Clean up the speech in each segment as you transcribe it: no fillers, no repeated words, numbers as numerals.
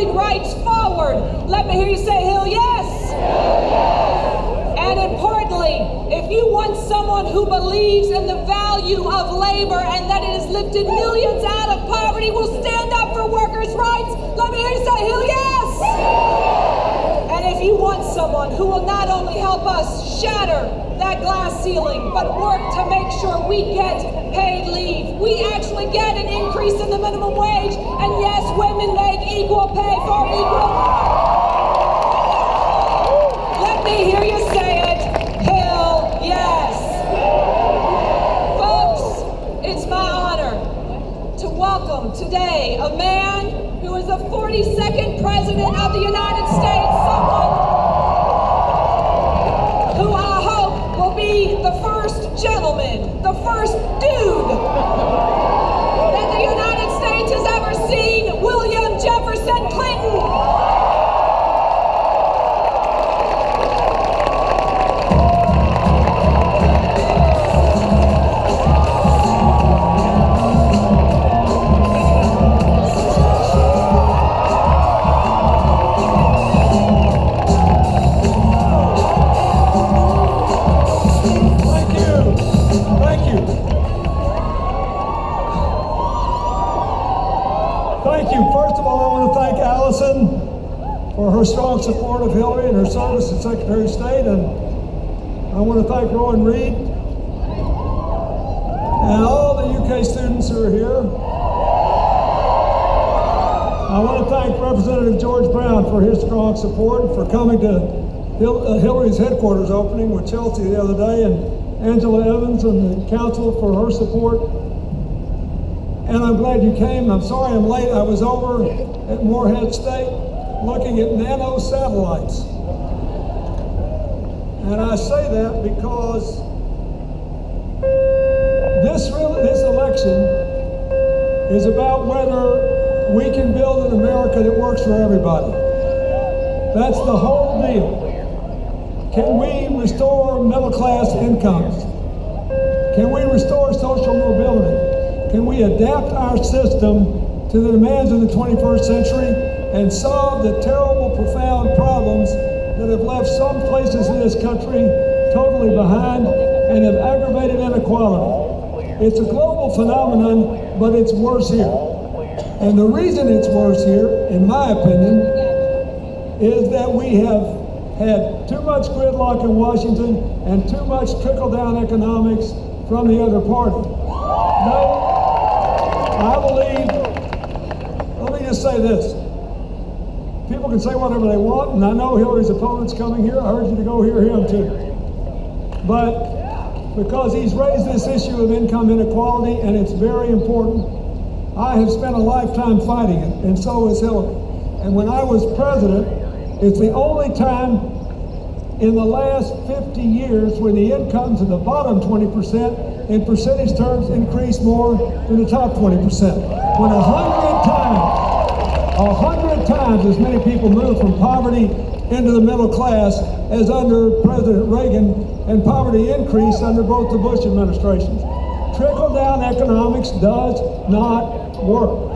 voting rights forward. Let me hear you say, hell yes. And importantly, if you want someone who believes in the value of labor and that it has lifted millions out of poverty, will stand up for workers' rights, let me hear you say, hell yes. And if you want someone who will not only help us shatter that glass ceiling, but work to make sure we get paid leave, we actually get an increase in the minimum wage, and yes, women make equal pay for equal. Let me hear you say it, hell yes. Folks, it's my honor to welcome today a man who is the 42nd President of the United States, someone who I hope will be the first gentleman, the first dude that the United States has ever seen, William Jefferson Clinton. Thank you. First of all, I want to thank Allison for her strong support of Hillary and her service as Secretary of State, and I want to thank Roy and Reed and all the UK students who are here. I want to thank Representative George Brown for his strong support and for coming to Hillary's headquarters opening with Chelsea the other day, and Angela Evans and the council for her support. And I'm glad you came. I'm sorry I'm late. I was over at Morehead State looking at nano satellites. And I say that because this election is about whether we can build an America that works for everybody. That's the whole deal. Can we restore middle-class incomes? Can we restore social mobility? Can we adapt our system to the demands of the 21st century and solve the terrible, profound problems that have left some places in this country totally behind and have aggravated inequality? It's a global phenomenon, but it's worse here. And the reason it's worse here, in my opinion, is that we have had too much gridlock in Washington and too much trickle-down economics from the other party. No, I believe, let me just say this. People can say whatever they want, and I know Hillary's opponent's coming here. I urge you to go hear him too. But because he's raised this issue of income inequality, and it's very important, I have spent a lifetime fighting it, and so has Hillary. And when I was president, it's the only time in the last 50 years when the incomes of the bottom 20% in percentage terms increase more than the top 20%. When 100 times as many people move from poverty into the middle class as under President Reagan, and poverty increased under both the Bush administrations. Trickle-down economics does not work.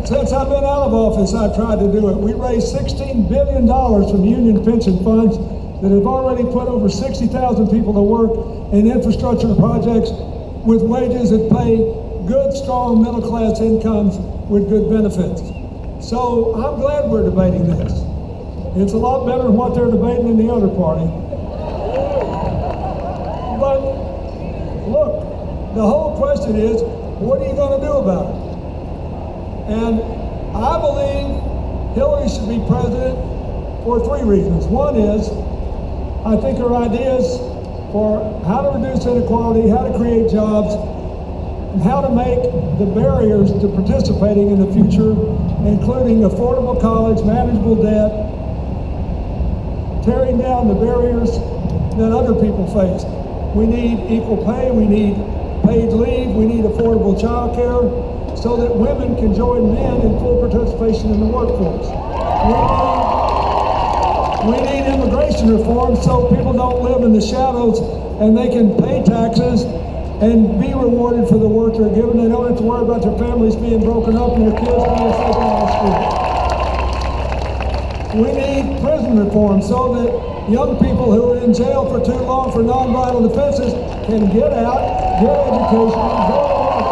Since I've been out of office, I've tried to do it. We raised $16 billion from union pension funds that have already put over 60,000 people to work in infrastructure projects with wages that pay good, strong middle-class incomes with good benefits. So I'm glad we're debating this. It's a lot better than what they're debating in the other party. But look, the whole question is, what are you going to do about it? And I believe Hillary should be president for three reasons. One is, I think her ideas for how to reduce inequality, how to create jobs, and how to make the barriers to participating in the future, including affordable college, manageable debt, tearing down the barriers that other people face. We need equal pay, we need paid leave, we need affordable child care, so that women can join men in full participation in the workforce. We need immigration reform so people don't live in the shadows and they can pay taxes and be rewarded for the work they're given. They don't have to worry about their families being broken up and their kids being taken out of school. We need prison reform so that young people who are in jail for too long for nonviolent offenses can get out, get education, and go to work.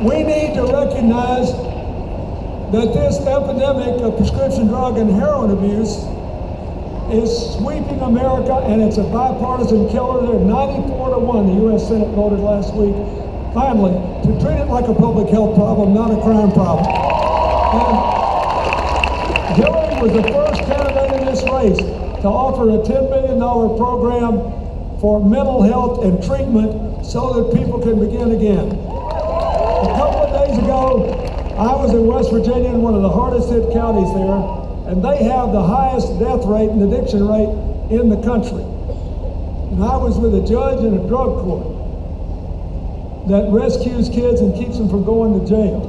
We need to recognize that this epidemic of prescription drug and heroin abuse is sweeping America, and it's a bipartisan killer. They're 94-1. The U.S. Senate voted last week, finally, to treat it like a public health problem, not a crime problem. And Hillary was the first candidate in this race to offer a $10 billion program for mental health and treatment so that people can begin again. A couple of days ago, I was in West Virginia in one of the hardest hit counties there, and they have the highest death rate and addiction rate in the country. And I was with a judge in a drug court that rescues kids and keeps them from going to jail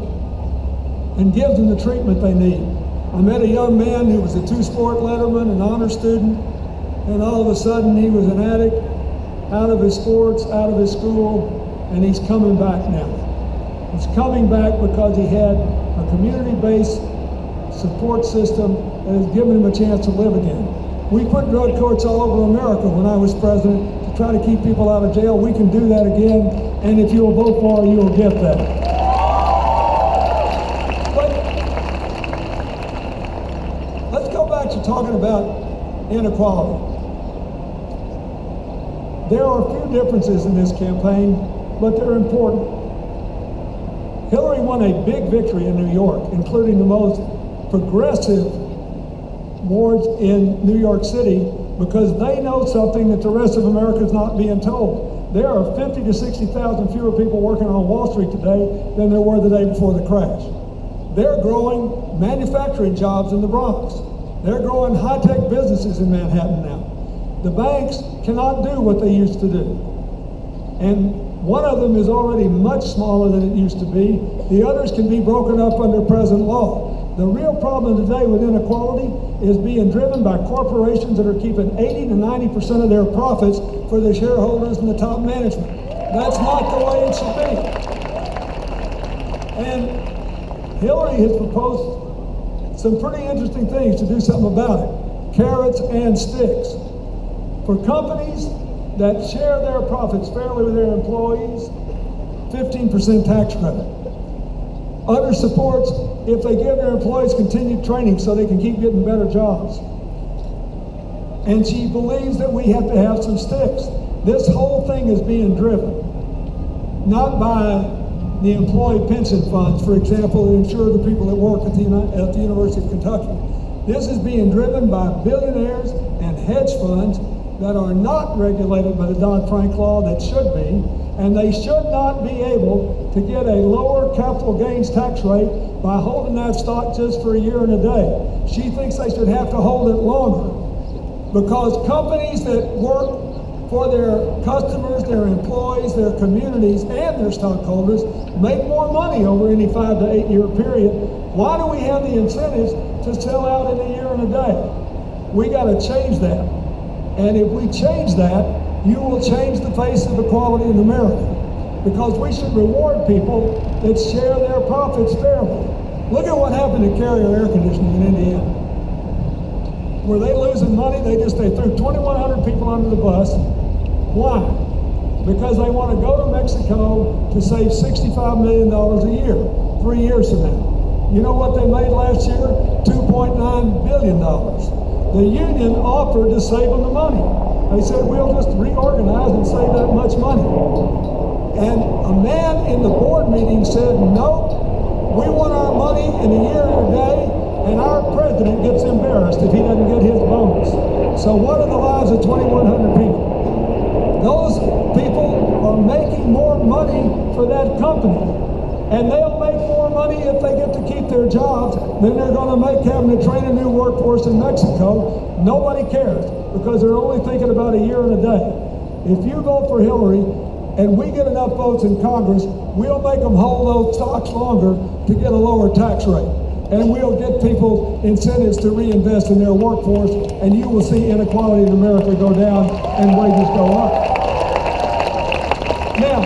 and gives them the treatment they need. I met a young man who was a two-sport letterman, an honor student, and all of a sudden he was an addict, out of his sports, out of his school, and he's coming back now. He's coming back because he had a community-based support system that has given him a chance to live again. We put drug courts all over America when I was president to try to keep people out of jail. We can do that again, and if you'll vote for it, you'll get that. But let's go back to talking about inequality. There are a few differences in this campaign, but they're important. Hillary won a big victory in New York, including the most progressive wards in New York City, because they know something that the rest of America is not being told. There are 50 to 60,000 fewer people working on Wall Street today than there were the day before the crash. They're growing manufacturing jobs in the Bronx. They're growing high-tech businesses in Manhattan now. The banks cannot do what they used to do. And one of them is already much smaller than it used to be. The others can be broken up under present law. The real problem today with inequality is being driven by corporations that are keeping 80 to 90% of their profits for the shareholders and the top management. That's not the way it should be. And Hillary has proposed some pretty interesting things to do something about it. Carrots and sticks. For companies that share their profits fairly with their employees, 15% tax credit. Other supports if they give their employees continued training so they can keep getting better jobs. And she believes that we have to have some sticks. This whole thing is being driven not by the employee pension funds, for example, that insure the people that work at the University of Kentucky. This is being driven by billionaires and hedge funds that are not regulated by the Dodd-Frank law that should be, and they should not be able to get a lower capital gains tax rate by holding that stock just for a year and a day. She thinks they should have to hold it longer, because companies that work for their customers, their employees, their communities, and their stockholders make more money over any 5 to 8 year period. Why do we have the incentives to sell out in a year and a day? We got to change that. And if we change that, you will change the face of equality in America, because we should reward people that share their profits fairly. Look at what happened to Carrier Air Conditioning in Indiana. Were they losing money? They threw 2,100 people under the bus. Why? Because they want to go to Mexico to save $65 million a year, 3 years from now. You know what they made last year? $2.9 billion. The union offered to save them the money. They said, we'll just reorganize and save that much money. And a man in the board meeting said, no, we want our money in a year and a day, and our president gets embarrassed if he doesn't get his bonus. So what are the lives of 2,100 people? Those people are making more money for that company. And they'll make more money if they get to keep their jobs than they're going to make having to train a new workforce in Mexico. Nobody cares, because they're only thinking about a year and a day. If you vote for Hillary and we get enough votes in Congress, we'll make them hold those stocks longer to get a lower tax rate. and we'll get people incentives to reinvest in their workforce, and you will see inequality in America go down and wages go up. Now,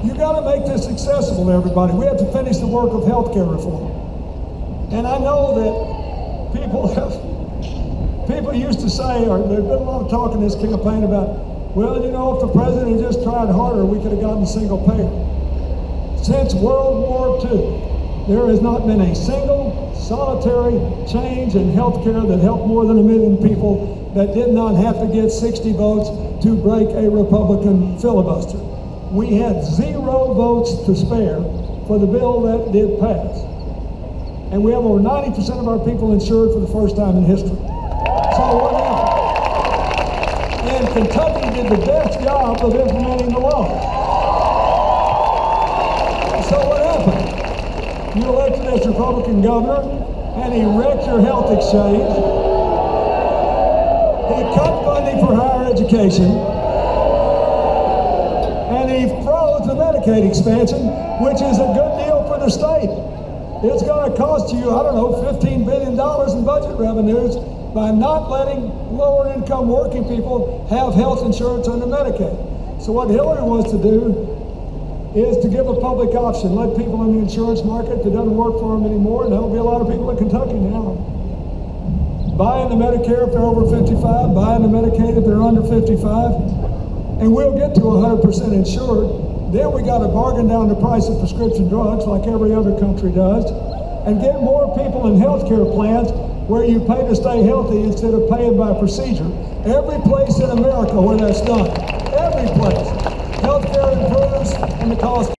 you got to make this accessible to everybody. We have to finish the work of health care reform. And I know that people used to say, or there's been a lot of talk in this campaign about, well, you know, if the president had just tried harder, we could have gotten single payer. Since World War II, there has not been a single solitary change in health care that helped more than 1 million people that did not have to get 60 votes to break a Republican filibuster. We had 0 votes to spare for the bill that did pass. And we have over 90% of our people insured for the first time in history. So what happened? And Kentucky did the best job of implementing the law. So what happened? You elected this Republican governor, and he wrecked your health exchange. He cut funding for higher education. And he froze the Medicaid expansion, which is a good deal for the state. It's going to cost you, I don't know, $15 billion in budget revenues by not letting lower income working people have health insurance under Medicaid. So what Hillary wants to do is to give a public option, let people in the insurance market that doesn't work for them anymore, and there'll be a lot of people in Kentucky now, buy into Medicare if they're over 55, buy into Medicaid if they're under 55, and we'll get to 100% insured. Then we got to bargain down the price of prescription drugs like every other country does, and get more people in health care plans where you pay to stay healthy instead of paying by procedure. Every place in America where that's done, every place, health care improves and the cost